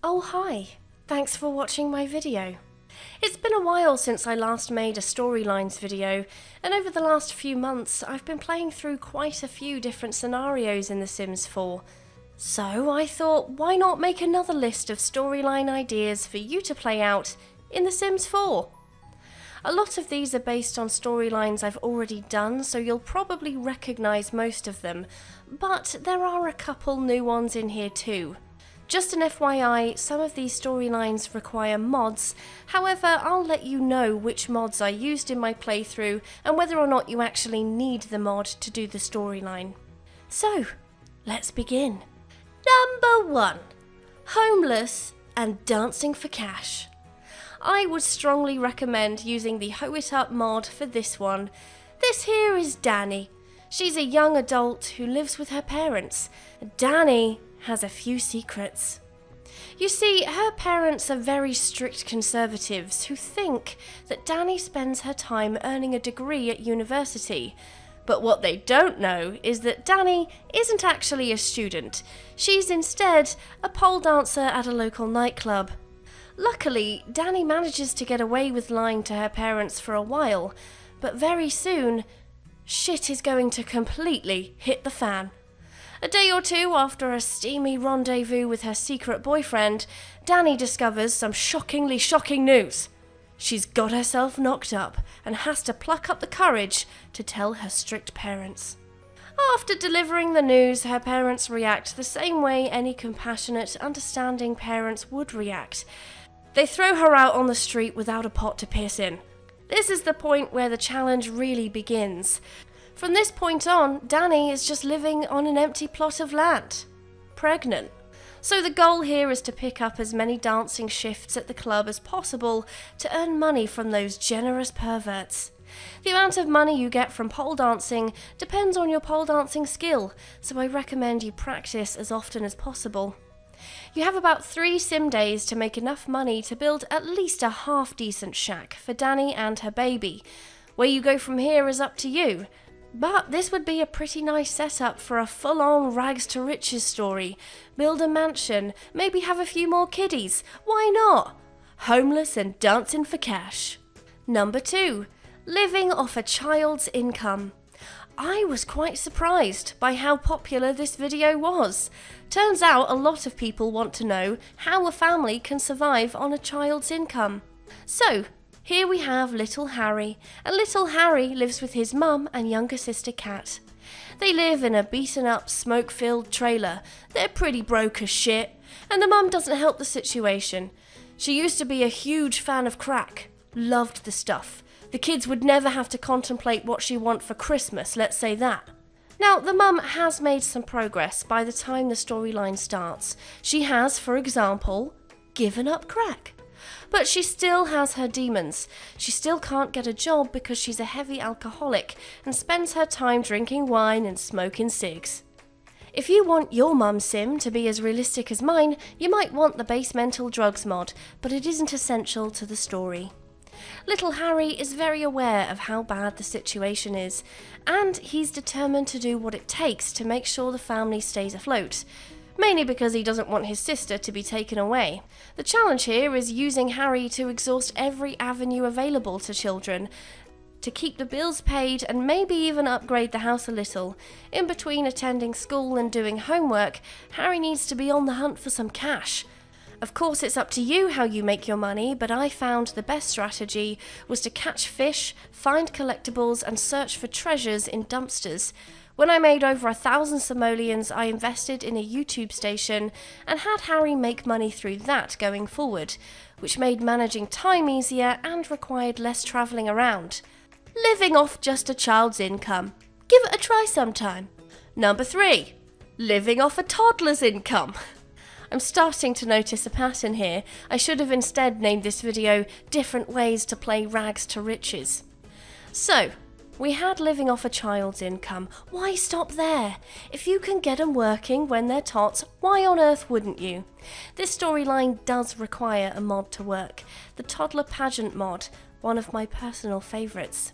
Oh hi, thanks for watching my video. It's been a while since I last made a storylines video, and over the last few months I've been playing through quite a few different scenarios in The Sims 4. So I thought, why not make another list of storyline ideas for you to play out in The Sims 4? A lot of these are based on storylines I've already done, so you'll probably recognise most of them, but there are a couple new ones in here too. Just an FYI, some of these storylines require mods, however I'll let you know which mods I used in my playthrough and whether or not you actually need the mod to do the storyline. So, let's begin. Number 1. Homeless and dancing for cash. I would strongly recommend using the Hoe It Up mod for this one. This here is Danny. She's a young adult who lives with her parents. Danny has a few secrets. You see, her parents are very strict conservatives who think that Danny spends her time earning a degree at university. But what they don't know is that Danny isn't actually a student. She's instead a pole dancer at a local nightclub. Luckily, Danny manages to get away with lying to her parents for a while, but very soon, shit is going to completely hit the fan. A day or two after a steamy rendezvous with her secret boyfriend, Danny discovers some shockingly shocking news. She's got herself knocked up and has to pluck up the courage to tell her strict parents. After delivering the news, her parents react the same way any compassionate, understanding parents would react. They throw her out on the street without a pot to piss in. This is the point where the challenge really begins. From this point on, Danny is just living on an empty plot of land. Pregnant. So the goal here is to pick up as many dancing shifts at the club as possible to earn money from those generous perverts. The amount of money you get from pole dancing depends on your pole dancing skill, so I recommend you practice as often as possible. You have about 3 sim days to make enough money to build at least a half-decent shack for Danny and her baby. Where you go from here is up to you. But this would be a pretty nice setup for a full-on rags to riches story. Build a mansion, maybe have a few more kiddies. Why not? Homeless and dancing for cash. Number 2. Living off a child's income. I was quite surprised by how popular this video was. Turns out a lot of people want to know how a family can survive on a child's income. So, here we have little Harry, and little Harry lives with his mum and younger sister Kat. They live in a beaten up, smoke-filled trailer. They're pretty broke as shit, and the mum doesn't help the situation. She used to be a huge fan of crack, loved the stuff. The kids would never have to contemplate what she want for Christmas, let's say that. Now, the mum has made some progress by the time the storyline starts. She has, for example, given up crack. But she still has her demons. She still can't get a job because she's a heavy alcoholic and spends her time drinking wine and smoking cigs. If you want your mum's sim to be as realistic as mine, you might want the base mental drugs mod, but it isn't essential to the story. Little Harry is very aware of how bad the situation is, and he's determined to do what it takes to make sure the family stays afloat. Mainly because he doesn't want his sister to be taken away. The challenge here is using Harry to exhaust every avenue available to children, to keep the bills paid and maybe even upgrade the house a little. In between attending school and doing homework, Harry needs to be on the hunt for some cash. Of course, it's up to you how you make your money, but I found the best strategy was to catch fish, find collectibles and search for treasures in dumpsters. When I made over 1,000 simoleons, I invested in a YouTube station and had Harry make money through that going forward, which made managing time easier and required less travelling around. Living off just a child's income. Give it a try sometime. Number 3. Living off a toddler's income. I'm starting to notice a pattern here. I should have instead named this video Different Ways to Play Rags to Riches. So, we had living off a child's income. Why stop there? If you can get them working when they're tots, why on earth wouldn't you? This storyline does require a mod to work. The Toddler Pageant mod, one of my personal favourites.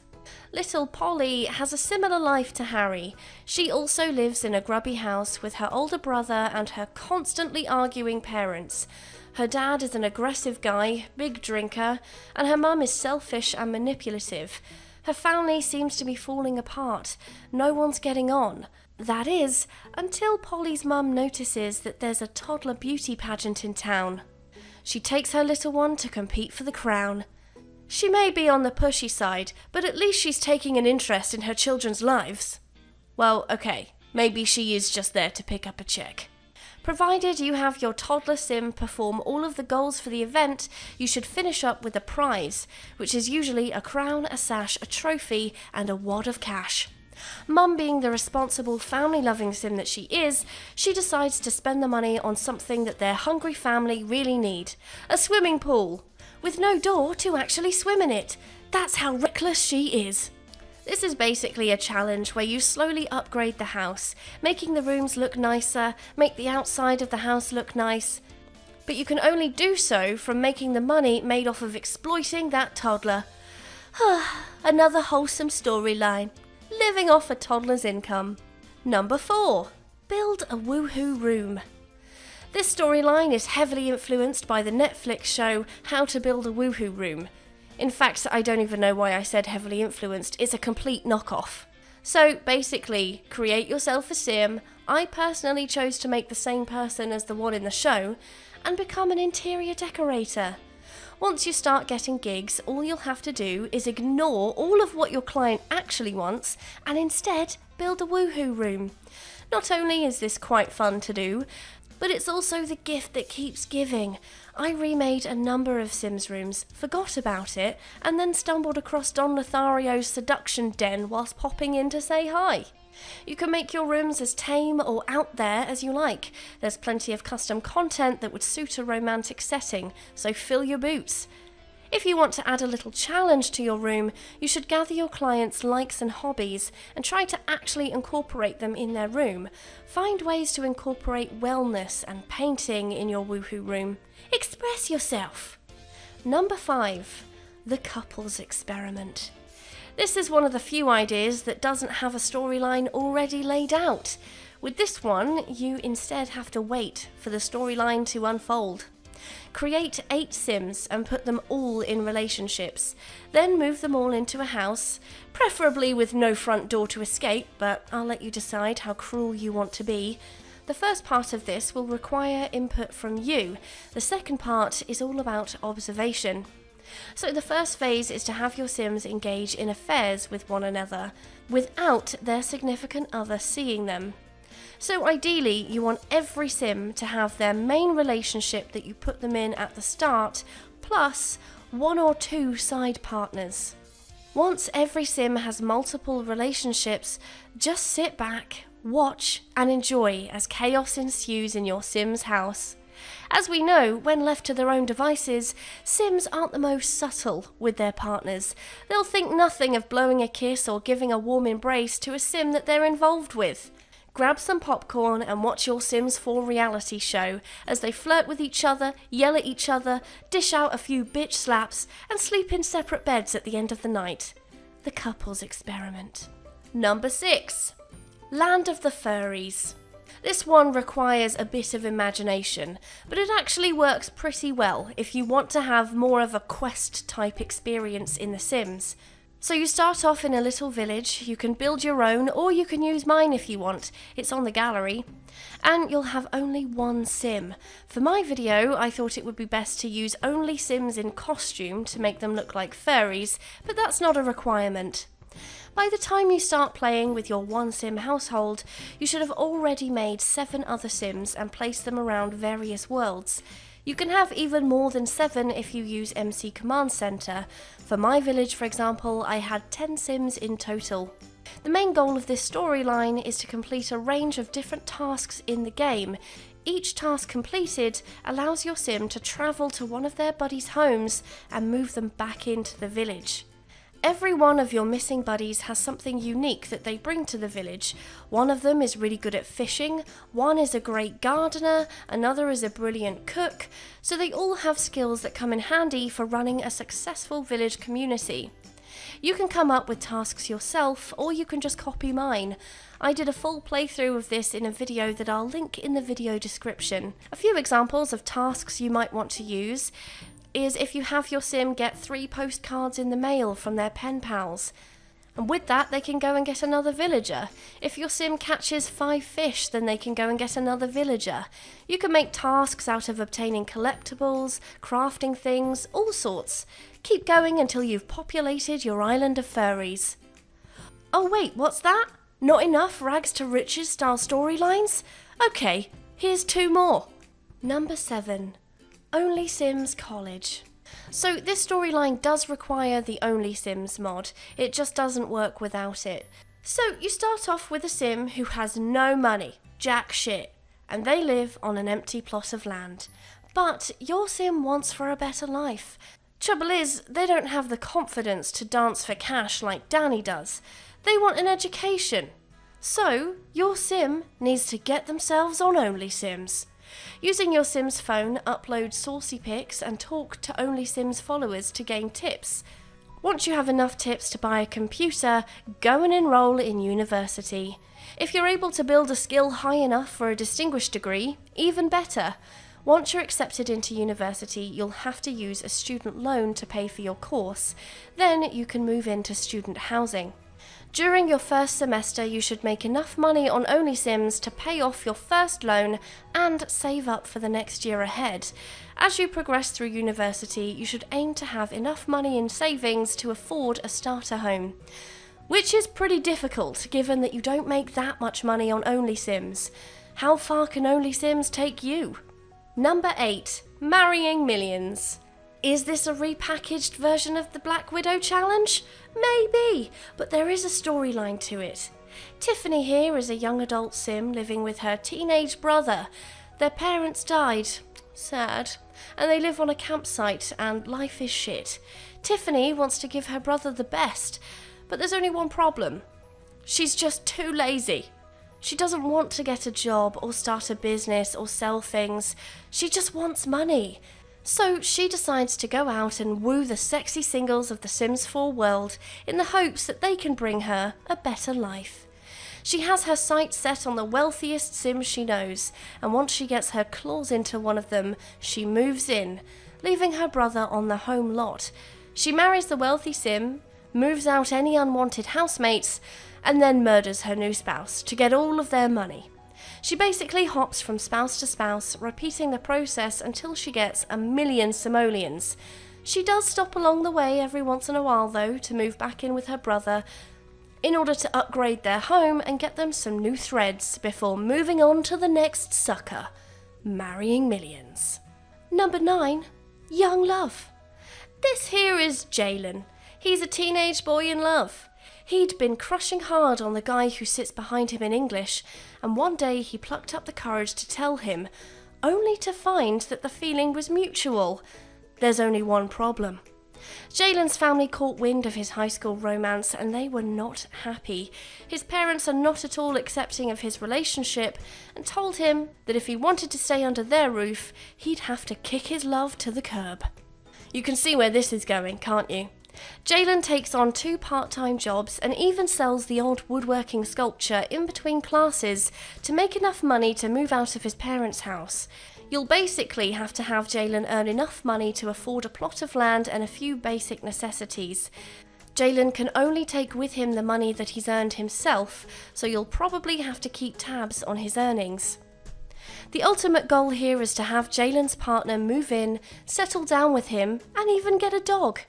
Little Polly has a similar life to Harry. She also lives in a grubby house with her older brother and her constantly arguing parents. Her dad is an aggressive guy, big drinker, and her mum is selfish and manipulative. Her family seems to be falling apart. No one's getting on. That is, until Polly's mum notices that there's a toddler beauty pageant in town. She takes her little one to compete for the crown. She may be on the pushy side, but at least she's taking an interest in her children's lives. Well, okay, maybe she is just there to pick up a check. Provided you have your toddler sim perform all of the goals for the event, you should finish up with a prize, which is usually a crown, a sash, a trophy, and a wad of cash. Mum, being the responsible, family-loving sim that she is, she decides to spend the money on something that their hungry family really need. A swimming pool, with no door to actually swim in it. That's how reckless she is. This is basically a challenge where you slowly upgrade the house, making the rooms look nicer, make the outside of the house look nice. But you can only do so from making the money made off of exploiting that toddler. Another wholesome storyline. Living off a toddler's income. Number 4. Build a woohoo room. This storyline is heavily influenced by the Netflix show How to Build a Woohoo Room. In fact, I don't even know why I said heavily influenced. It's a complete knockoff. So basically, create yourself a sim. I personally chose to make the same person as the one in the show and become an interior decorator. Once you start getting gigs, all you'll have to do is ignore all of what your client actually wants and instead build a woohoo room. Not only is this quite fun to do, but it's also the gift that keeps giving. I remade a number of Sims rooms, forgot about it, and then stumbled across Don Lothario's seduction den whilst popping in to say hi. You can make your rooms as tame or out there as you like. There's plenty of custom content that would suit a romantic setting, so fill your boots. If you want to add a little challenge to your room, you should gather your clients' likes and hobbies and try to actually incorporate them in their room. Find ways to incorporate wellness and painting in your woohoo room. Express yourself. Number 5. The couples experiment. This is one of the few ideas that doesn't have a storyline already laid out. With this one, you instead have to wait for the storyline to unfold. Create 8 Sims and put them all in relationships. Then move them all into a house, preferably with no front door to escape, but I'll let you decide how cruel you want to be. The first part of this will require input from you. The second part is all about observation. So the first phase is to have your Sims engage in affairs with one another, without their significant other seeing them. So ideally, you want every Sim to have their main relationship that you put them in at the start, plus 1 or 2 side partners. Once every Sim has multiple relationships, just sit back, watch, and enjoy as chaos ensues in your Sim's house. As we know, when left to their own devices, Sims aren't the most subtle with their partners. They'll think nothing of blowing a kiss or giving a warm embrace to a Sim that they're involved with. Grab some popcorn and watch your Sims 4 reality show as they flirt with each other, yell at each other, dish out a few bitch slaps, and sleep in separate beds at the end of the night. The couples experiment. Number 6. Land of the Furries. This one requires a bit of imagination, but it actually works pretty well if you want to have more of a quest type experience in The Sims. So you start off in a little village. You can build your own, or you can use mine if you want. It's on the gallery. And you'll have only one Sim. For my video, I thought it would be best to use only Sims in costume to make them look like furries, but that's not a requirement. By the time you start playing with your 1 Sim household, you should have already made 7 other Sims and placed them around various worlds. You can have even more than 7 if you use MC Command Center. For my village, for example, I had 10 Sims in total. The main goal of this storyline is to complete a range of different tasks in the game. Each task completed allows your Sim to travel to one of their buddies' homes and move them back into the village. Every one of your missing buddies has something unique that they bring to the village. One of them is really good at fishing, one is a great gardener, another is a brilliant cook, so they all have skills that come in handy for running a successful village community. You can come up with tasks yourself, or you can just copy mine. I did a full playthrough of this in a video that I'll link in the video description. A few examples of tasks you might want to use is if you have your sim get 3 postcards in the mail from their pen pals. And with that, they can go and get another villager. If your sim catches 5 fish, then they can go and get another villager. You can make tasks out of obtaining collectibles, crafting things, all sorts. Keep going until you've populated your island of furries. Oh wait, what's that? Not enough rags to riches style storylines? Okay, here's 2 more. Number 7. Only Sims College. So this storyline does require the Only Sims mod, it just doesn't work without it. So you start off with a sim who has no money, jack shit, and they live on an empty plot of land. But your sim wants for a better life. Trouble is, they don't have the confidence to dance for cash like Danny does. They want an education. So your sim needs to get themselves on Only Sims. Using your Sim's phone, upload saucy pics and talk to Only Sims followers to gain tips. Once you have enough tips to buy a computer, go and enroll in university. If you're able to build a skill high enough for a distinguished degree, even better. Once you're accepted into university, you'll have to use a student loan to pay for your course. Then you can move into student housing. During your first semester, you should make enough money on Only Sims to pay off your first loan and save up for the next year ahead. As you progress through university, you should aim to have enough money in savings to afford a starter home, which is pretty difficult given that you don't make that much money on Only Sims. How far can Only Sims take you? Number 8. Marrying Millions. Is this a repackaged version of the Black Widow challenge? Maybe, but there is a storyline to it. Tiffany here is a young adult sim living with her teenage brother. Their parents died. Sad. And they live on a campsite and life is shit. Tiffany wants to give her brother the best, but there's only one problem. She's just too lazy. She doesn't want to get a job or start a business or sell things. She just wants money. So she decides to go out and woo the sexy singles of the Sims 4 world in the hopes that they can bring her a better life. She has her sights set on the wealthiest Sims she knows, and once she gets her claws into one of them, she moves in, leaving her brother on the home lot. She marries the wealthy Sim, moves out any unwanted housemates, and then murders her new spouse to get all of their money. She basically hops from spouse to spouse, repeating the process until she gets 1,000,000 simoleons. She does stop along the way every once in a while though to move back in with her brother in order to upgrade their home and get them some new threads before moving on to the next sucker, marrying millions. Number 9. Young Love. This here is Jalen. He's a teenage boy in love. He'd been crushing hard on the guy who sits behind him in English, and one day he plucked up the courage to tell him, only to find that the feeling was mutual. There's only one problem. Jalen's family caught wind of his high school romance and they were not happy. His parents are not at all accepting of his relationship and told him that if he wanted to stay under their roof, he'd have to kick his love to the curb. You can see where this is going, can't you? Jalen takes on 2 part-time jobs and even sells the old woodworking sculpture in between classes to make enough money to move out of his parents' house. You'll basically have to have Jalen earn enough money to afford a plot of land and a few basic necessities. Jalen can only take with him the money that he's earned himself, so you'll probably have to keep tabs on his earnings. The ultimate goal here is to have Jalen's partner move in, settle down with him, and even get a dog.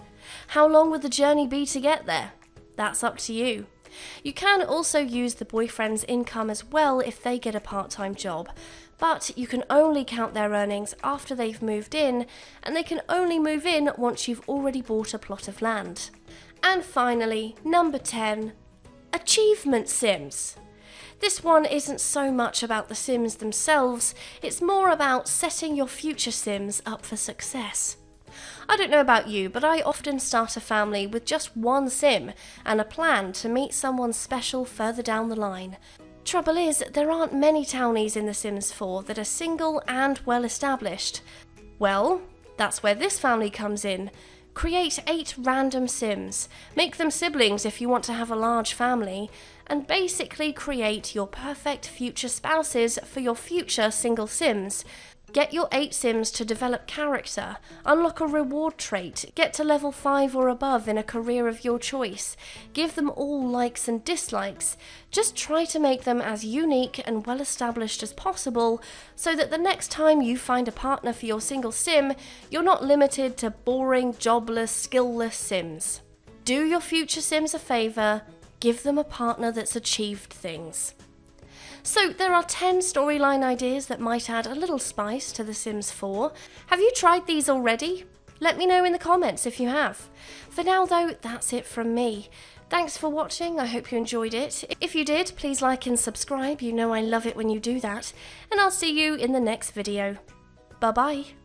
How long would the journey be to get there? That's up to you. You can also use the boyfriend's income as well if they get a part-time job, but you can only count their earnings after they've moved in, and they can only move in once you've already bought a plot of land. And finally, number 10, Achievement Sims. This one isn't so much about the Sims themselves, it's more about setting your future Sims up for success. I don't know about you, but I often start a family with just one sim and a plan to meet someone special further down the line. Trouble is, there aren't many townies in The Sims 4 that are single and well established. Well, that's where this family comes in. Create 8 random Sims, make them siblings if you want to have a large family, and basically create your perfect future spouses for your future single Sims. Get your 8 Sims to develop character, unlock a reward trait, get to level 5 or above in a career of your choice, give them all likes and dislikes. Just try to make them as unique and well established as possible so that the next time you find a partner for your single Sim, you're not limited to boring, jobless, skillless Sims. Do your future Sims a favour, give them a partner that's achieved things. So there are 10 storyline ideas that might add a little spice to The Sims 4. Have you tried these already? Let me know in the comments if you have. For now though, that's it from me. Thanks for watching, I hope you enjoyed it. If you did, please like and subscribe, you know I love it when you do that. And I'll see you in the next video. Bye bye.